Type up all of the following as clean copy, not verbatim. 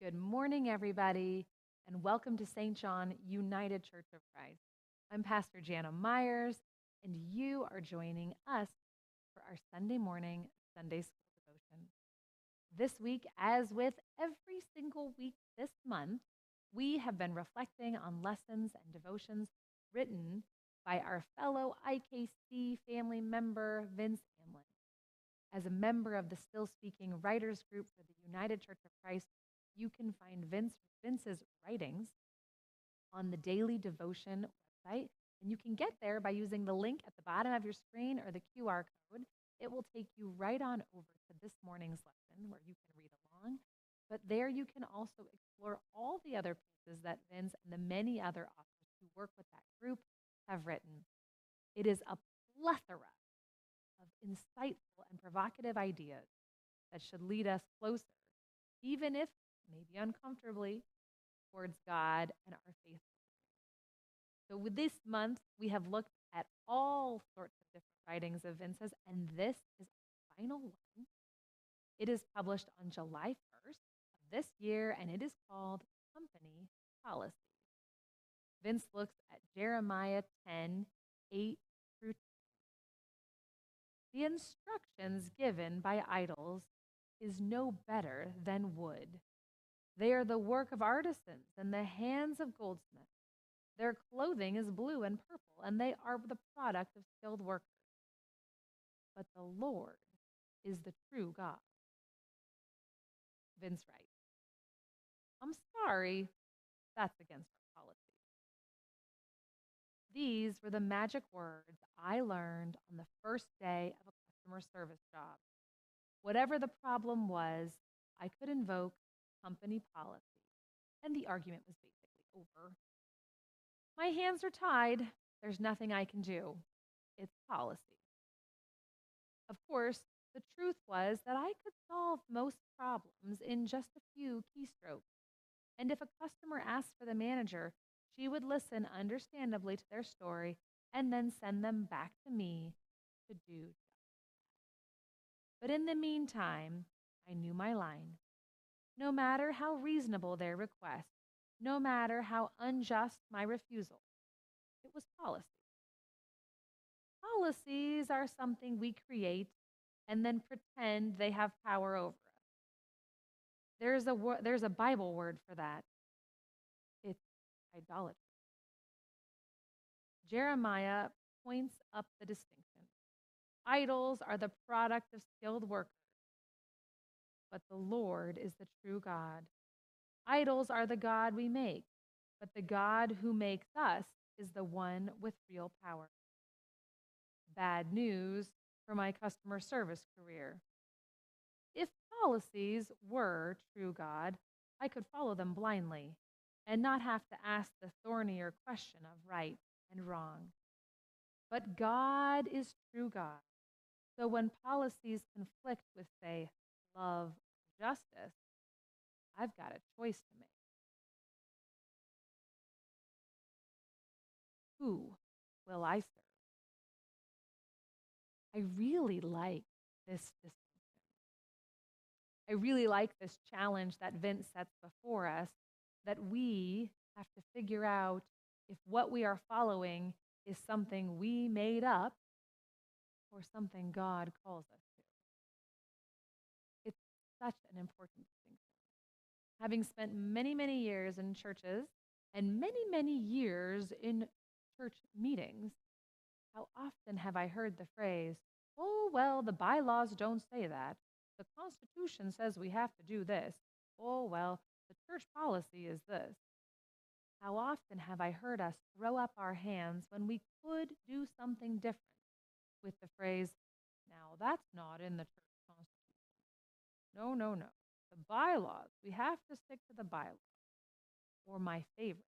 Good morning, everybody, and welcome to St. John United Church of Christ. I'm Pastor Jana Myers, and you are joining us for our Sunday morning Sunday school devotion. This week, as with every single week this month, we have been reflecting on lessons and devotions written by our fellow IKC family member, Vince Hamlin. As a member of the Still Speaking Writers Group for the United Church of Christ, you can find Vince's writings on the Daily Devotion website, and you can get there by using the link at the bottom of your screen or the QR code. It will take you right on over to this morning's lesson where you can read along, but there you can also explore all the other pieces that Vince and the many other authors who work with that group have written. It is a plethora of insightful and provocative ideas that should lead us closer, even if maybe uncomfortably, towards God and our faith. So with this month, we have looked at all sorts of different writings of Vince's, and this is our final one. It is published on July 1st of this year, and it is called Company Policy. Vince looks at Jeremiah 10:8 through 10. The instructions given by idols is no better than wood. They are the work of artisans and the hands of goldsmiths. Their clothing is blue and purple, and they are the product of skilled workers. But the Lord is the true God. Vince writes, I'm sorry, that's against our policy. These were the magic words I learned on the first day of a customer service job. Whatever the problem was, I could invoke company policy, and the argument was basically over. My hands are tied. There's nothing I can do. It's policy. Of course, the truth was that I could solve most problems in just a few keystrokes, and if a customer asked for the manager, she would listen understandably to their story and then send them back to me to do just that. But in the meantime, I knew my line. No matter how reasonable their request, no matter how unjust my refusal, it was policy. Policies are something we create and then pretend they have power over us. There's a Bible word for that. It's idolatry. Jeremiah points up the distinction. Idols are the product of skilled workers, but the Lord is the true God. Idols are the God we make, but the God who makes us is the one with real power. Bad news for my customer service career. If policies were true God, I could follow them blindly and not have to ask the thornier question of right and wrong. But God is true God. So when policies conflict with, say, love, justice, I've got a choice to make. Who will I serve? I really like this distinction. I really like this challenge that Vince sets before us, that we have to figure out if what we are following is something we made up or something God calls us to. It's such an important distinction. Having spent many, many years in churches and many, many years in church meetings, how often have I heard the phrase, oh, well, the bylaws don't say that. The Constitution says we have to do this. Oh, well, the church policy is this. How often have I heard us throw up our hands when we could do something different with the phrase, now that's not in the church constitution. No, no, no. The bylaws, we have to stick to the bylaws. Or my favorite,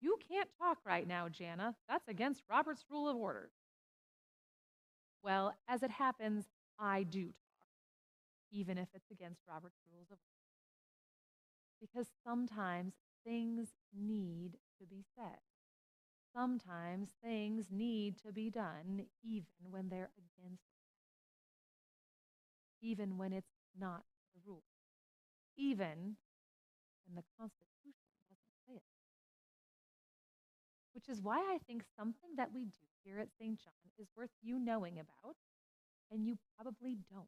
you can't talk right now, Jana. That's against Robert's Rule of Order. Well, as it happens, I do talk, even if it's against Robert's Rules of Order. Because sometimes things need to be said. Sometimes things need to be done even when they're against it, even when it's not the rule, even and the Constitution doesn't say it. Which is why I think something that we do here at St. John is worth you knowing about, and you probably don't.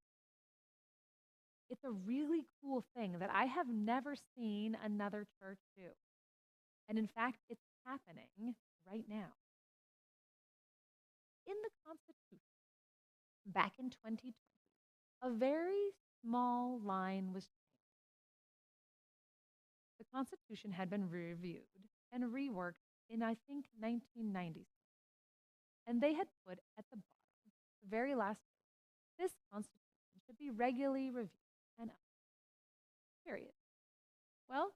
It's a really cool thing that I have never seen another church do. And in fact, it's happening right now. In the Constitution, back in 2020, a very small line was changed. The Constitution had been reviewed and reworked in, I think, 1990s. And they had put at the bottom, the very last page, this Constitution should be regularly reviewed and updated, period. Well,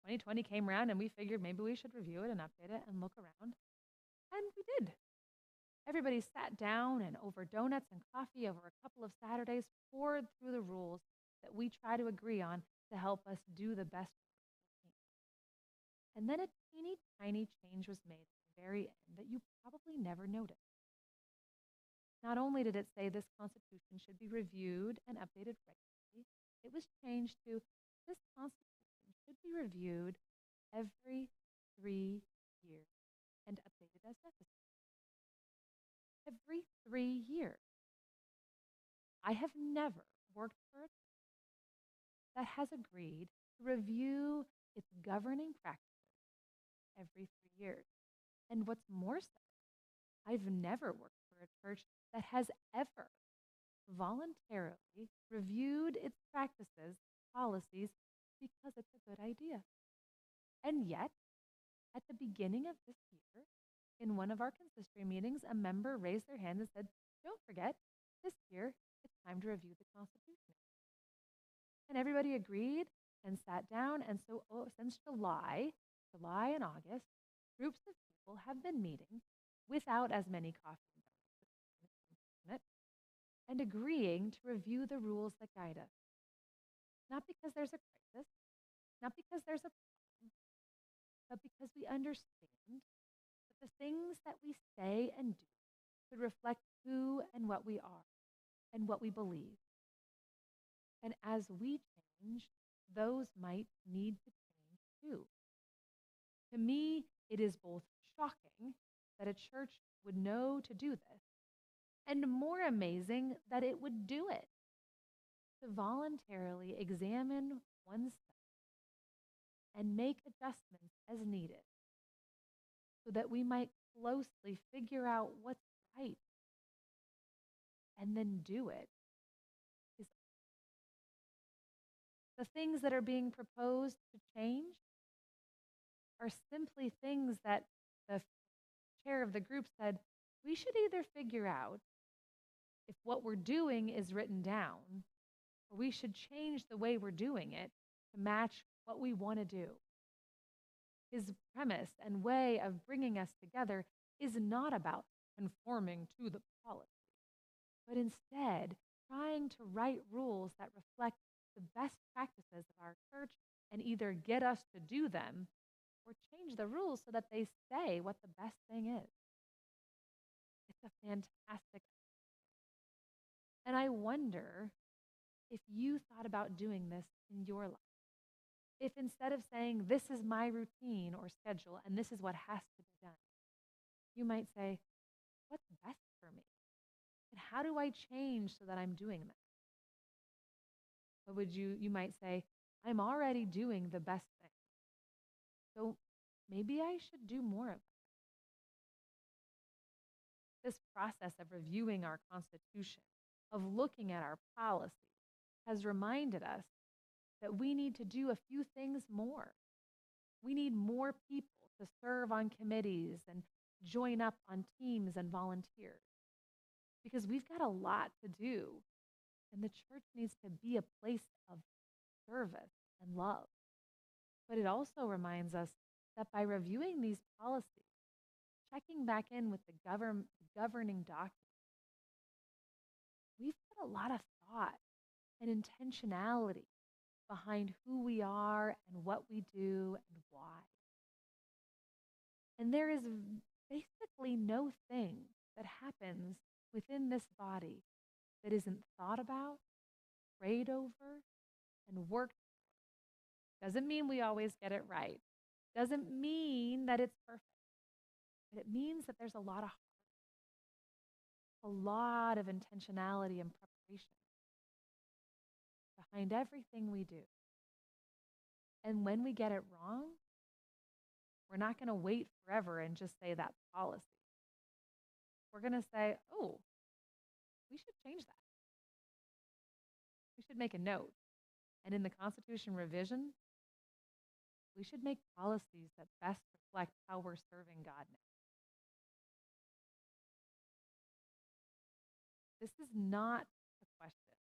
2020 came around and we figured maybe we should review it and update it and look around. And we did. Everybody sat down and over donuts and coffee over a couple of Saturdays poured through the rules that we try to agree on to help us do the best we can. And then a teeny tiny change was made at the very end that you probably never noticed. Not only did it say this Constitution should be reviewed and updated regularly, it was changed to this Constitution should be reviewed every 3 years and updated as necessary. Every 3 years. I have never worked for a church that has agreed to review its governing practices every 3 years. And what's more so, I've never worked for a church that has ever voluntarily reviewed its practices, policies, because it's a good idea. And yet, at the beginning of this year, in one of our consistory meetings, a member raised their hand and said, "Don't forget, this year it's time to review the Constitution." And everybody agreed and sat down. And so since July and August, groups of people have been meeting without as many coffee and donuts and agreeing to review the rules that guide us. Not because there's a crisis, not because there's a problem, but because we understand that the things that we say and do should reflect who and what we are and what we believe. And as we change, those might need to change too. To me, it is both shocking that a church would know to do this, and more amazing that it would do it, to voluntarily examine oneself and make adjustments as needed so that we might closely figure out what's right and then do it. The things that are being proposed to change are simply things that the chair of the group said, we should either figure out if what we're doing is written down, or we should change the way we're doing it to match what we want to do. His premise and way of bringing us together is not about conforming to the policy, but instead trying to write rules that reflect the best practices of our church and either get us to do them or change the rules so that they say what the best thing is. It's a fantastic. And I wonder if you thought about doing this in your life. If instead of saying, this is my routine or schedule and this is what has to be done, you might say, what's best for me? And how do I change so that I'm doing that? What would you might say, I'm already doing the best thing. So maybe I should do more of that. This process of reviewing our Constitution, of looking at our policies, has reminded us that we need to do a few things more. We need more people to serve on committees and join up on teams and volunteer. Because we've got a lot to do, and the church needs to be a place of service and love. But it also reminds us that by reviewing these policies, checking back in with the governing documents, we've put a lot of thought and intentionality behind who we are and what we do and why. And there is basically no thing that happens within this body that isn't thought about, prayed over, and worked Doesn't mean we always get it right. Doesn't mean that it's perfect. But it means that there's a lot of intentionality and preparation behind everything we do. And when we get it wrong, we're not going to wait forever and just say that's policy. We're going to say, oh, we should change that. We should make a note. And in the Constitution revision, we should make policies that best reflect how we're serving God now. This is not a question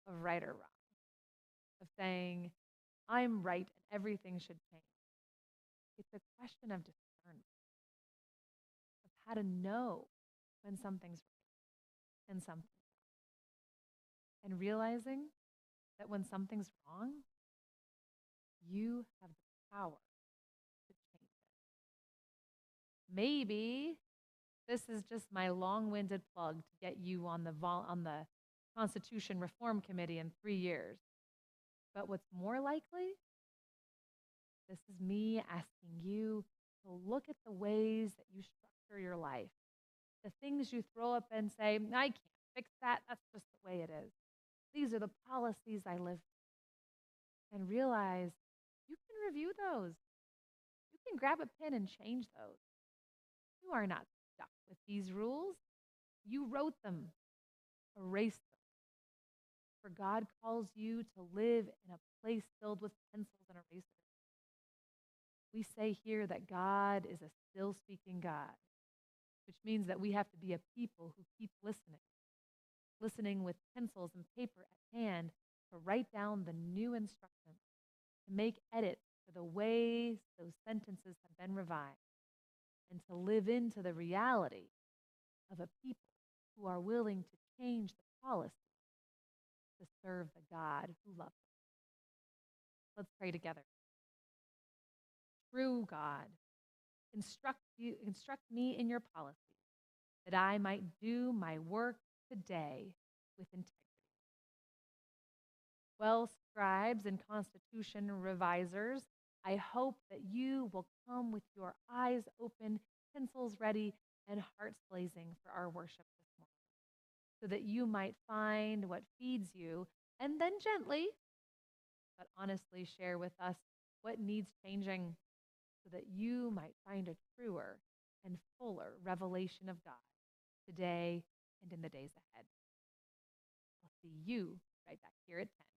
of right or wrong, of saying, I'm right and everything should change. It's a question of discernment, of how to know when something's right and something's wrong. And realizing that when something's wrong, you have the power to change it. Maybe this is just my long-winded plug to get you on the Constitution Reform Committee in 3 years. But what's more likely, this is me asking you to look at the ways that you structure your life. The things you throw up and say, I can't fix that. That's just the way it is. These are the policies I live by. And realize you can review those. You can grab a pen and change those. You are not stuck with these rules. You wrote them. Erase them. For God calls you to live in a place filled with pencils and erasers. We say here that God is a still speaking God, which means that we have to be a people who keep listening with pencils and paper at hand to write down the new instructions, to make edits for the ways those sentences have been revised, and to live into the reality of a people who are willing to change the policy to serve the God who loves us. Let's pray together. True God, instruct me in your policy that I might do my work today with integrity. Well, scribes and Constitution revisers, I hope that you will come with your eyes open, pencils ready, and hearts blazing for our worship this morning, so that you might find what feeds you, and then gently, but honestly share with us what needs changing, so that you might find a truer and fuller revelation of God today and in the days ahead. I'll see you right back here at 10.